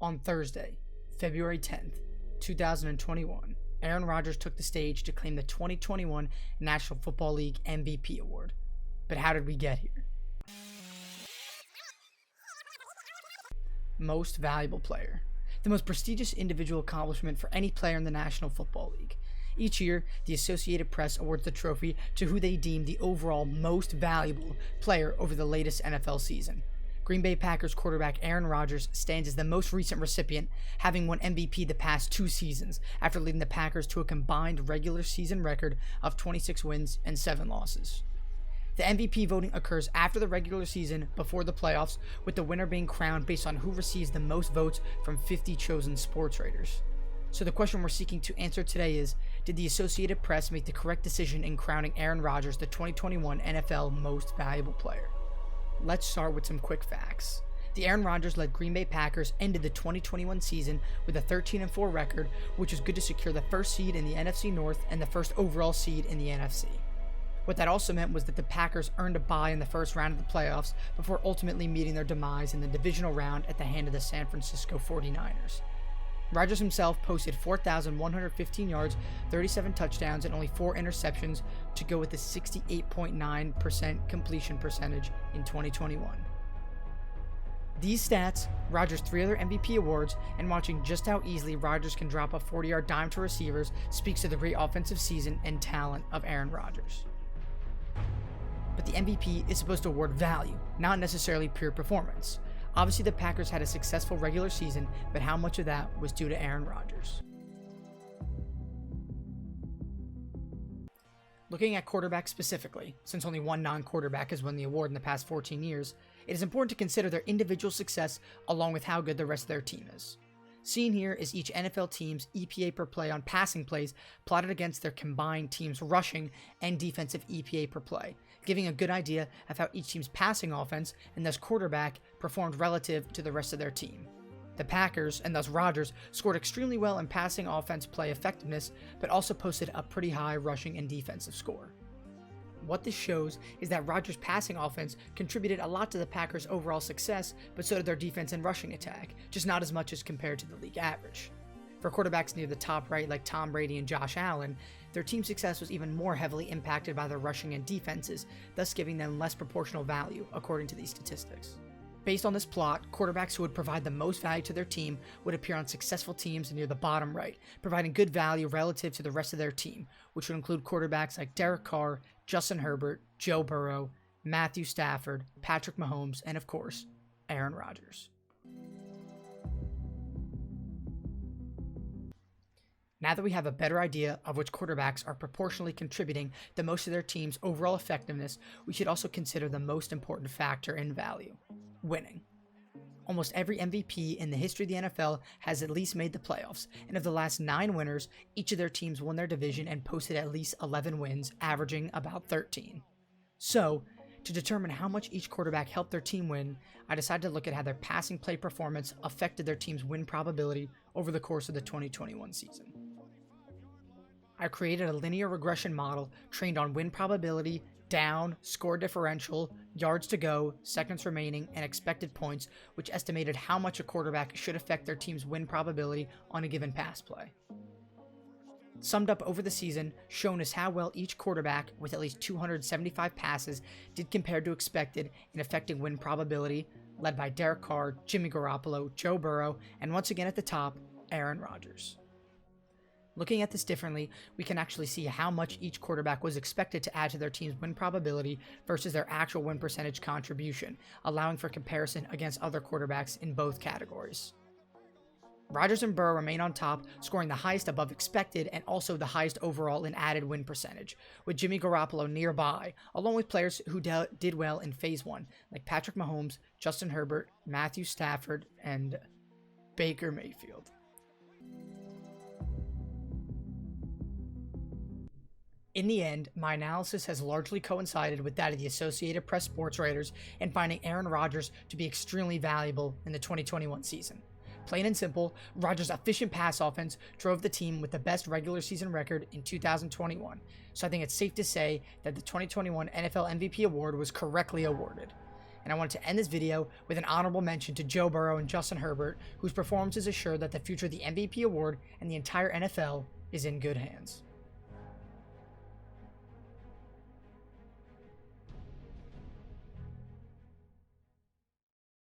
On Thursday, February 10th, 2021, Aaron Rodgers took the stage to claim the 2021 National Football League MVP award. But how did we get here? Most Valuable Player. The most prestigious individual accomplishment for any player in the National Football League. Each year, the Associated Press awards the trophy to who they deem the overall most valuable player over the latest NFL season. Green Bay Packers quarterback Aaron Rodgers stands as the most recent recipient, having won MVP the past 2 seasons after leading the Packers to a combined regular season record of 26 wins and 7 losses. The MVP voting occurs after the regular season before the playoffs, with the winner being crowned based on who receives the most votes from 50 chosen sports writers. So the question we're seeking to answer today is, did the Associated Press make the correct decision in crowning Aaron Rodgers the 2021 NFL Most Valuable Player? Let's start with some quick facts. The Aaron Rodgers-led Green Bay Packers ended the 2021 season with a 13-4 record, which was good to secure the first seed in the NFC North and the first overall seed in the NFC. What that also meant was that the Packers earned a bye in the first round of the playoffs before ultimately meeting their demise in the divisional round at the hand of the San Francisco 49ers. Rodgers himself posted 4,115 yards, 37 touchdowns, and only 4 interceptions to go with a 68.9% completion percentage in 2021. These stats, Rodgers' 3 other MVP awards, and watching just how easily Rodgers can drop a 40-yard dime to receivers speaks to the great offensive season and talent of Aaron Rodgers. But the MVP is supposed to award value, not necessarily pure performance. Obviously, the Packers had a successful regular season, but how much of that was due to Aaron Rodgers? Looking at quarterbacks specifically, since only one non-quarterback has won the award in the past 14 years, it is important to consider their individual success along with how good the rest of their team is. Seen here is each NFL team's EPA per play on passing plays plotted against their combined team's rushing and defensive EPA per play, giving a good idea of how each team's passing offense and thus quarterback performed relative to the rest of their team. The Packers, and thus Rodgers, scored extremely well in passing offense play effectiveness, but also posted a pretty high rushing and defensive score. What this shows is that Rodgers' passing offense contributed a lot to the Packers' overall success, but so did their defense and rushing attack, just not as much as compared to the league average. For quarterbacks near the top right like Tom Brady and Josh Allen, their team success was even more heavily impacted by their rushing and defenses, thus giving them less proportional value according to these statistics. Based on this plot, quarterbacks who would provide the most value to their team would appear on successful teams near the bottom right, providing good value relative to the rest of their team, which would include quarterbacks like Derek Carr, Justin Herbert, Joe Burrow, Matthew Stafford, Patrick Mahomes, and of course, Aaron Rodgers. Now that we have a better idea of which quarterbacks are proportionally contributing the most to their team's overall effectiveness, we should also consider the most important factor in value: winning. Almost every MVP in the history of the NFL has at least made the playoffs, and of the last 9 winners, each of their teams won their division and posted at least 11 wins, averaging about 13. So, to determine how much each quarterback helped their team win, I decided to look at how their passing play performance affected their team's win probability over the course of the 2021 season. I created a linear regression model trained on win probability, down, score differential, yards to go, seconds remaining, and expected points, which estimated how much a quarterback should affect their team's win probability on a given pass play. Summed up over the season, shown is how well each quarterback with at least 275 passes did compared to expected in affecting win probability, led by Derek Carr, Jimmy Garoppolo, Joe Burrow, and once again at the top, Aaron Rodgers. Looking at this differently, we can actually see how much each quarterback was expected to add to their team's win probability versus their actual win percentage contribution, allowing for comparison against other quarterbacks in both categories. Rodgers and Burrow remain on top, scoring the highest above expected and also the highest overall in added win percentage, with Jimmy Garoppolo nearby, along with players who did well in Phase 1, like Patrick Mahomes, Justin Herbert, Matthew Stafford, and Baker Mayfield. In the end, my analysis has largely coincided with that of the Associated Press sports writers in finding Aaron Rodgers to be extremely valuable in the 2021 season. Plain and simple, Rodgers' efficient pass offense drove the team with the best regular season record in 2021, so I think it's safe to say that the 2021 NFL MVP award was correctly awarded. And I wanted to end this video with an honorable mention to Joe Burrow and Justin Herbert, whose performances assure that the future of the MVP award and the entire NFL is in good hands.